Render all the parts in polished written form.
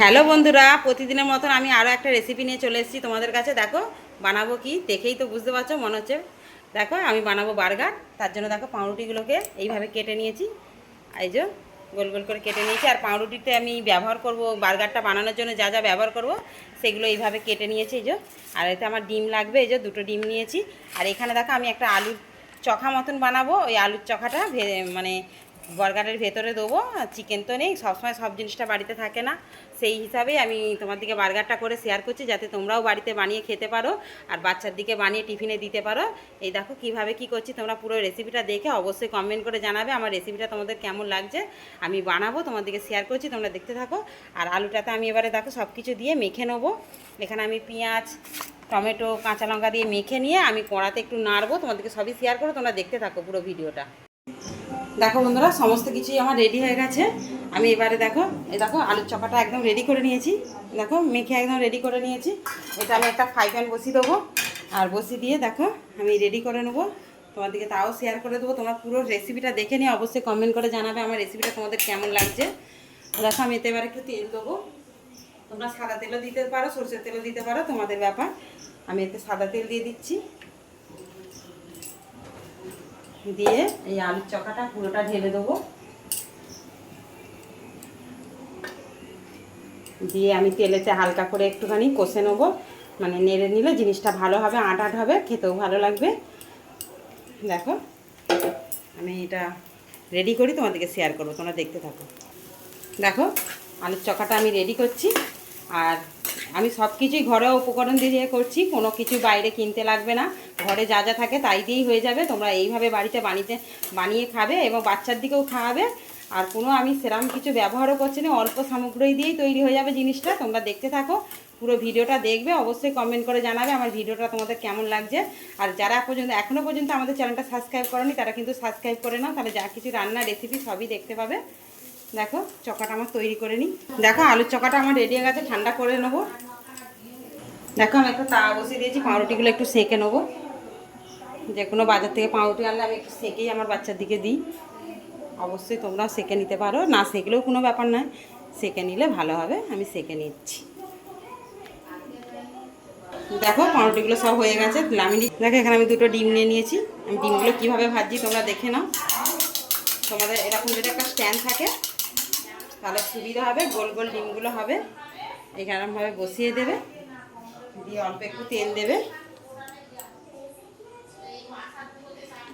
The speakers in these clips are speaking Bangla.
হ্যালো বন্ধুরা, প্রতিদিনের মতন আমি আরও একটা রেসিপি নিয়ে চলে এসেছি তোমাদের কাছে। দেখো বানাবো কি, দেখেই তো বুঝতে পারছো মনে হচ্ছে। দেখো আমি বানাবো বার্গার। তার জন্য দেখো পাউরুটিগুলোকে এইভাবে কেটে নিয়েছি, এই যে গোল গোল করে কেটে নিয়েছি। আর পাউরুটিতে আমি ব্যবহার করব বার্গারটা বানানোর জন্য যা যা ব্যবহার করব সেগুলো এইভাবে কেটে নিয়েছি, এই যে। আর এতে আমার ডিম লাগবে, এই যে দুটো ডিম নিয়েছি। আর এখানে দেখো আমি একটা আলুর চখা মতন বানাবো। ওই আলুর চখাটা মানে বার্গারের ভেতরে দেবো। চিকেন তো নেই, সবসময় সব জিনিসটা বাড়িতে থাকে না, সেই হিসাবেই আমি তোমার দিকে বার্গারটা করে শেয়ার করছি, যাতে তোমরাও বাড়িতে বানিয়ে খেতে পারো আর বাচ্চার দিকে বানিয়ে টিফিনে দিতে পারো। এই দেখো কিভাবে কি করছি, তোমরা পুরো রেসিপিটা দেখে অবশ্যই কমেন্ট করে জানাবে আমার রেসিপিটা তোমাদের কেমন লাগছে। আমি বানাবো, তোমার দিকে শেয়ার করছি, তোমরা দেখতে থাকো। আর আলুটাতে আমি এবারে দেখো সব কিছু দিয়ে মেখে নেবো। এখানে আমি পেঁয়াজ, টমেটো, কাঁচা লঙ্কা দিয়ে মেখে নিয়ে আমি কড়াতে একটু নাড়বো, তোমাদেরকে সবই শেয়ার করো, তোমরা দেখতে থাকো পুরো ভিডিওটা। দেখো বন্ধুরা, সমস্ত কিছুই আমার রেডি হয়ে গেছে। আমি এবারে দেখো, এই দেখো আলুর চপাটা একদম রেডি করে নিয়েছি। দেখো মেখে একদম রেডি করে নিয়েছি। এটা আমি একটা ফ্রাই প্যান বসিয়ে দেবো, আর বসিয়ে দিয়ে দেখো আমি রেডি করে নেবো, তোমাদেরকে তাও শেয়ার করে দেবো। তোমরা পুরো রেসিপিটা দেখে নিয়ে অবশ্যই কমেন্ট করে জানাবে আমার রেসিপিটা তোমাদের কেমন লাগছে। দেখো আমি এতে এবার একটু তেল দেবো। তোমরা সাদা তেলও দিতে পারো, সরষের তেলও দিতে পারো, তোমাদের ব্যাপার। আমি এতে সাদা তেল দিয়ে দিচ্ছি, দিয়ে এই আলুর চখাটা পুরোটা ঢেলে দেবো। দিয়ে আমি তেলেতে হালকা করে একটুখানি কষে নেবো, মানে নেড়ে নিলে জিনিসটা ভালো হবে, আট আট হবে, খেতেও ভালো লাগবে। দেখো আমি এটা রেডি করি, তোমাদেরকে শেয়ার করবো, তোমরা দেখতে থাকো। দেখো আলুর চখাটা আমি রেডি করছি। আর আমি সব কিছুই ঘরোয়া উপকরণ দিয়ে করছি, কোনো কিছু বাইরে কিনতে লাগবে না, ঘরে যা যা থাকে তাই দিয়েই হয়ে যাবে। তোমরা এইভাবে বাড়িতে বানিয়ে খাবে এবং বাচ্চার দিকেও খাওয়াবে। আর কোনো আমি সেরকম কিছু ব্যবহারও করছি না, অল্প সামগ্রী দিয়েই তৈরি হয়ে যাবে জিনিসটা। তোমরা দেখতে থাকো, পুরো ভিডিওটা দেখবে, অবশ্যই কমেন্ট করে জানাবে আমার ভিডিওটা তোমাদের কেমন লাগছে। আর যারা এখনও পর্যন্ত আমাদের চ্যানেলটা সাবস্ক্রাইব করেনি তারা কিন্তু সাবস্ক্রাইব করে নাও, তাহলে যা কিছু রান্নার রেসিপি সবই দেখতে পাবে। দেখো চকাটা আমার তৈরি করে নিই। দেখো আলুর চকাটা আমার রেডি হয়ে গেছে, ঠান্ডা করে নেবো। দেখো আমি একটু তাওয়া বসিয়ে দিয়েছি, পাউরুটিগুলো একটু সেঁকে নেবো। যে কোনো বাজার থেকে পাউরুটি আনলে আমি একটু সেঁকেই আমার বাচ্চার দিকে দিই। অবশ্যই তোমরাও সেঁকে নিতে পারো, না সেঁকলেও কোনো ব্যাপার নয়, সেঁকে নিলে ভালো হবে। আমি সেঁকে নিচ্ছি। দেখো পাউরুটিগুলো সব হয়ে গেছে, নামিয়ে দেখো এখানে আমি দুটো ডিম নিয়ে নিয়েছি। আমি ডিমগুলো কীভাবে ভাজছি তোমরা দেখে নাও। তোমাদের এরকম যদি একটা স্ট্যান্ড থাকে তাহলে সুবিধা হবে, গোল গোল ডিমগুলো হবে। এরকমভাবে বসিয়ে দেবে, দিয়ে অল্প একটু তেল দেবে,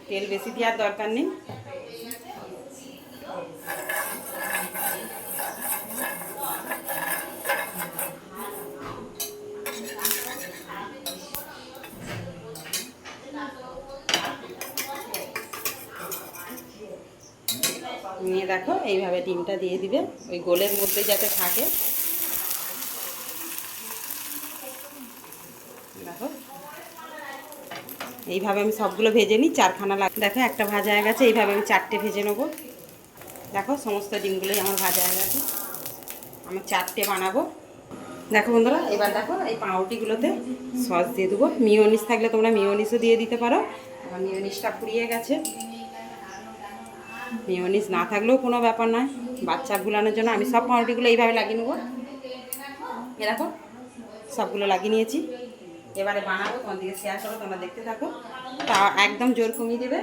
তেল বেশি দেওয়ার দরকার নেই। নিয়ে দেখো এইভাবে ডিমটা দিয়ে দিবে, ওই গোলের মধ্যে যাতে থাকে। দেখো এইভাবে আমি সবগুলো ভেজে নিই, চারখানা লাগে। দেখো একটা ভাজা হয়ে গেছে, এইভাবে আমি চারটে ভেজে নেবো। দেখো সমস্ত ডিমগুলোই আমার ভাজা হয়ে গেছে, আমার চারটে বানাবো। দেখো বন্ধুরা, এবার দেখো এই পাউরুটিগুলোতে সস দিয়ে দেবো। মিওনিস থাকলে তোমরা মিওনিসও দিয়ে দিতে পারো। আমার মিওনিসটা ফুরিয়ে গেছে, মিওনিস না থাকলেও কোনো ব্যাপার নয়, বাচ্চা ভুলানোর জন্য আমি সব পাউরুটিগুলো এইভাবে লাগিয়ে নেবো। এরকম সবগুলো লাগিয়ে নিয়েছি, এবারে বানাবো, তোমার দিকে শেয়ার করো, তোমরা দেখতে থাকো। তা একদম জোর কমিয়ে দেবে,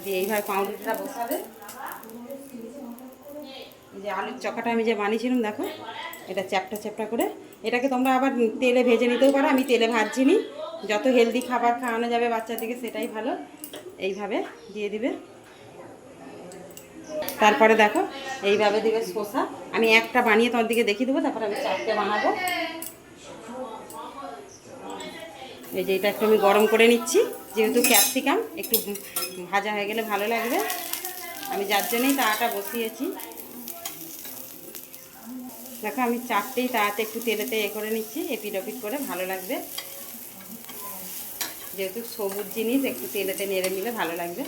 দিয়ে এইভাবে পাউরুটিটা বসাবে। এই যে আলুর চখাটা আমি যে বানিয়েছিলাম দেখো, এটা চ্যাপটা চ্যাপটা করে, এটাকে তোমরা আবার তেলে ভেজে নিতেও পারো। আমি তেলে ভাজছি নি, যত হেলদি খাবার খাওয়ানো যাবে বাচ্চাদেরকে সেটাই ভালো। এইভাবে দিয়ে দিবে। তারপরে দেখো এইভাবে দিবে শসা। আমি একটা বানিয়ে তোমার দিকে দেখিয়ে দেবো, তারপরে আমি চারটে বানাবো। এই যে এটা একটু আমি গরম করে নিচ্ছি, যেহেতু ক্যাপসিকাম একটু ভাজা হয়ে গেলে ভালো লাগবে, আমি যার জন্যই তাওয়াটা বসিয়েছি। দেখো আমি চারটেই তাওয়াতে একটু তেলেতে করে নিচ্ছি, এপিট ওপিট করে, ভালো লাগবে। যেহেতু সবুজ জিনিস একটু তেলেতে নেড়ে নিলে ভালো লাগবে।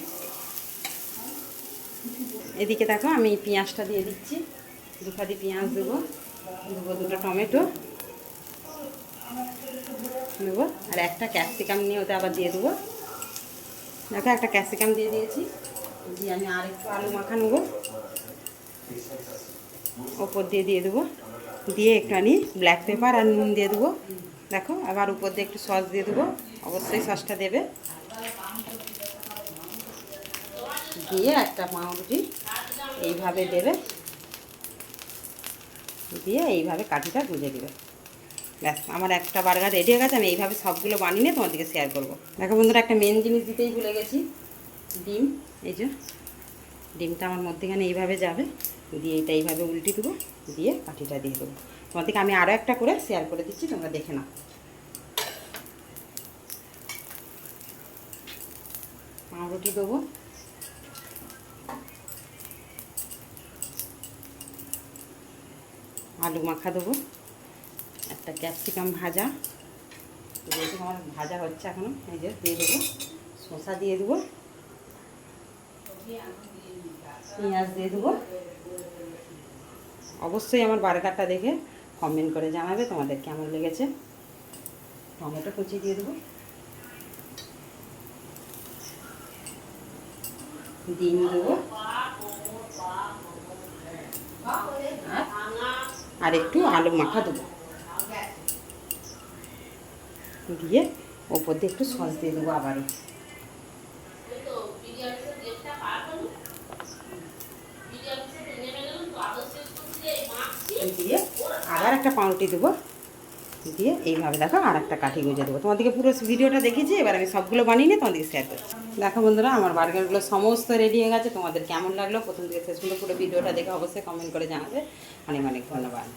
এদিকে দেখো আমি পেঁয়াজটা দিয়ে দিচ্ছি, দুখাদি পেঁয়াজ দেবো, দুটো টমেটো নেবো, আর একটা ক্যাপসিকাম নিয়ে ওটা আবার দিয়ে দেবো। দেখো একটা ক্যাপসিকাম দিয়ে দিয়েছি, দিয়ে আমি আর একটু আলু মাখা নেবো, ওপর দিয়ে দেবো। দিয়ে একটুখানি ব্ল্যাক পেপার আর নুন দিয়ে দেবো। দেখো আবার উপর দিয়ে একটু সস দিয়ে দেবো, অবশ্যই সসটা দেবে। দিয়ে একটা পাউরুটি এইভাবে দেবে, দিয়ে এইভাবে কাঠিটা গুঁজে দেবে। ব্যাস আমার একটা বার্গার রেডি হয়ে গেছে। আমি এইভাবে সবগুলো বানিয়ে নিয়ে তোমাদেরকে শেয়ার করবো। দেখো বন্ধুরা, একটা মেন জিনিস দিতেই ভুলে গেছি, ডিম। এই যে ডিমটা আমার মধ্যেখানে এইভাবে যাবে, দিয়ে এটা এইভাবে উল্টে দেবো, দিয়ে কাঠিটা দিয়ে দেবো। তোমাদেরকে আমি আরও একটা করে শেয়ার করে দিচ্ছি, তোমরা দেখে নাও। পাউরুটি দেবো, আলু মাখা দেবো, একটা ক্যাপসিকাম ভাজা, যেহেতু আমার ভাজা হচ্ছে এখনও, এই যে দিয়ে দেবো, শসা দিয়ে দেবো, পেঁয়াজ দিয়ে দেবো। অবশ্যই আমার বার্গারটা দেখে কমেন্ট করে জানাবে তোমাদের কেমন লেগেছে। টমেটো কুচি দিয়ে দেবো, ডিম দেবো, আর একটু আলু মাখা দেবো, দিয়ে ওপর দিয়ে একটু সস দিয়ে দেবো আবারও। দিয়ে আবার একটা পাউরুটি দেবো, দিয়ে এইভাবে দেখো আর একটা কাঠি গুঁজে দেবো। তোমাদেরকে পুরো ভিডিওটা দেখেছি, এবার আমি সবগুলো বানিয়ে নিয়ে তোমাদেরকে শেয়ার করছি। দেখো বন্ধুরা, আমার বার্গারগুলো সমস্ত রেডি হয়ে গেছে। তোমাদের কেমন লাগলো প্রথম থেকে শেষ পর্যন্ত পুরো ভিডিওটা দেখে অবশ্যই কমেন্ট করে জানাবে। অনেক অনেক ধন্যবাদ।